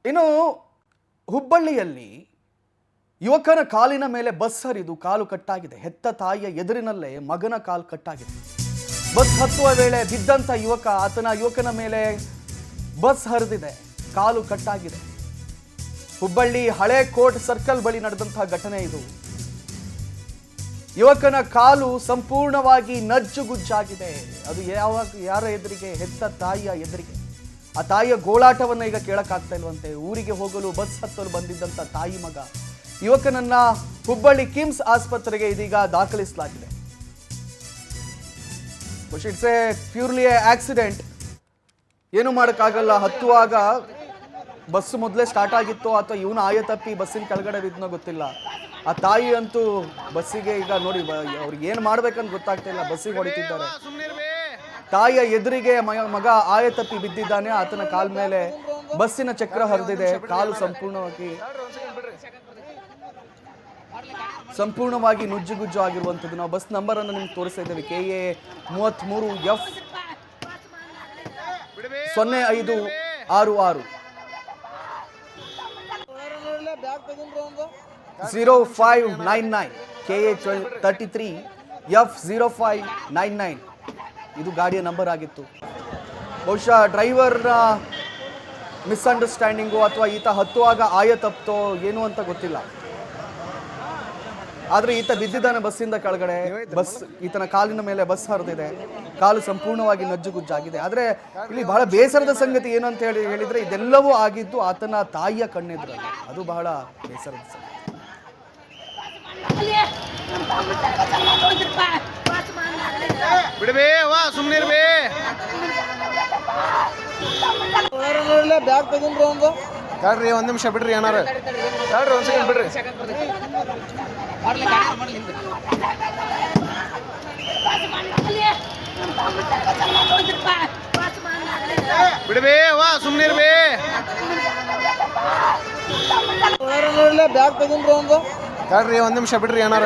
ಇನ್ನು ಹುಬ್ಬಳ್ಳಿಯಲ್ಲಿ ಯುವಕನ ಕಾಲಿನ ಮೇಲೆ ಬಸ್ ಹರಿದು ಕಾಲು ಕಟ್ಟಾಗಿದೆ. ಹೆತ್ತ ತಾಯಿಯ ಎದುರಿನಲ್ಲೇ ಮಗನ ಕಾಲು ಕಟ್ಟಾಗಿದೆ. ಬಸ್ ಹತ್ತುವ ವೇಳೆ ಬಿದ್ದಂತ ಯುವಕನ ಮೇಲೆ ಬಸ್ ಹರಿದಿದೆ, ಕಾಲು ಕಟ್ಟಾಗಿದೆ. ಹುಬ್ಬಳ್ಳಿ ಹಳೆ ಕೋರ್ಟ್ ಸರ್ಕಲ್ ಬಳಿ ನಡೆದಂತಹ ಘಟನೆ ಇದು. ಯುವಕನ ಕಾಲು ಸಂಪೂರ್ಣವಾಗಿ ನಜ್ಜುಗುಜ್ಜಾಗಿದೆ. ಅದು ಯಾರ ಎದುರಿಗೆ? ಹೆತ್ತ ತಾಯಿಯ ಎದುರಿಗೆ. ಆ ತಾಯಿಯ ಗೋಳಾಟವನ್ನ ಈಗ ಕೇಳಕ್ಕಾಗ್ತಾ ಇಲ್ವಂತೆ. ಊರಿಗೆ ಹೋಗಲು ಬಸ್ ಹತ್ತಲು ಬಂದಿದ್ದಂತ ತಾಯಿ ಮಗ ಯುವಕನನ್ನ ಹುಬ್ಬಳ್ಳಿ ಕಿಮ್ಸ್ ಆಸ್ಪತ್ರೆಗೆ ಇದೀಗ ದಾಖಲಿಸಲಾಗಿದೆ. It's A purely accident. ಏನು ಮಾಡೋಕ್ಕಾಗಲ್ಲ. ಹತ್ತುವಾಗ ಬಸ್ ಮೊದಲೇ ಸ್ಟಾರ್ಟ್ ಆಗಿತ್ತು ಅಥವಾ ಇವನು ಆಯ ತಪ್ಪಿ ಬಸ್ಸಿನ ಕೆಳಗಡೆ ಬಿದ್ದನೋ ಗೊತ್ತಿಲ್ಲ. ಆ ತಾಯಿ ಅಂತೂ ಬಸ್ಸಿಗೆ ಈಗ ನೋಡಿ ಅವ್ರಿಗೆ ಏನು ಮಾಡ್ಬೇಕಂತ ಗೊತ್ತಾಗ್ತಾ ಇಲ್ಲ. ಬಸ್ಸಿಗೆ ಹೊಡಿತಿದ್ದಾರೆ. ತಾಯಿಯ ಎದುರಿಗೆ ಮಗ ಆಯ ತಪ್ಪಿ ಬಿದ್ದಿದ್ದಾನೆ. ಆತನ ಕಾಲ ಮೇಲೆ ಬಸ್ಸಿನ ಚಕ್ರ ಹರಿದಿದೆ. ಕಾಲು ಸಂಪೂರ್ಣವಾಗಿ ನುಜ್ಜುಗುಜ್ಜು ಆಗಿರುವಂಥದ್ದು. ನಾವು ಬಸ್ ನಂಬರ್ ಅನ್ನು ನಿಮ್ಗೆ ತೋರಿಸ್ತಾ ಇದ್ದೇವೆ. KA 33F 0566 0599 KA 33F 0599 ಇದು ಗಾಡಿಯ ನಂಬರ್ ಆಗಿತ್ತು. ಬಹುಶಃ ಡ್ರೈವರ್ನ ಮಿಸ್ಅಂಡರ್ಸ್ಟ್ಯಾಂಡಿಂಗು ಅಥವಾ ಈತ ಹತ್ತುವಾಗ ಆಯ ತಪ್ಪೋ ಏನು ಅಂತ ಗೊತ್ತಿಲ್ಲ. ಆದರೆ ಈತ ಬಿದ್ದಿದ್ದಾನೆ ಬಸ್ಸಿಂದ ಕೆಳಗಡೆ. ಈತನ ಕಾಲಿನ ಮೇಲೆ ಬಸ್ ಹರಿದಿದೆ. ಕಾಲು ಸಂಪೂರ್ಣವಾಗಿ ನಜ್ಜುಗುಜ್ಜಾಗಿದೆ. ಆದರೆ ಇಲ್ಲಿ ಬಹಳ ಬೇಸರದ ಸಂಗತಿ ಏನು ಅಂತ ಹೇಳಿದ್ರೆ ಇದೆಲ್ಲವೂ ಆಗಿದ್ದು ಆತನ ತಾಯಿಯ ಕಣ್ಣೆದುರಲ್ಲಿ. ಅದು ಬಹಳ ಬೇಸರದ ಸಂಗತಿ. ಬಿಡ್ಬೇ ವಾ ಸುಮ್ಮನೆ ಬ್ಯಾಗ್ ತಗೊಂಡ್ರು ಒಂದು ಕಾಡ್ರಿ. ಒಂದ್ ನಿಮಿಷ ಬಿಡ್ರಿ ಏನಾರ ಕಾಡ್ರಿ. ಒಂದ್ ಸೆಕೆಂಡ್ ಬಿಡ್ರಿ. ಬಿಡ್ಬೇ ವಾ ಸುಮ್ಮನೆ ಬ್ಯಾಗ್ ತಗೊಂಡ್ರು ಒಂದು ಕಾಡ್ರಿ. ಒಂದ್ ನಿಮಿಷ ಬಿಡ್ರಿ ಏನಾರ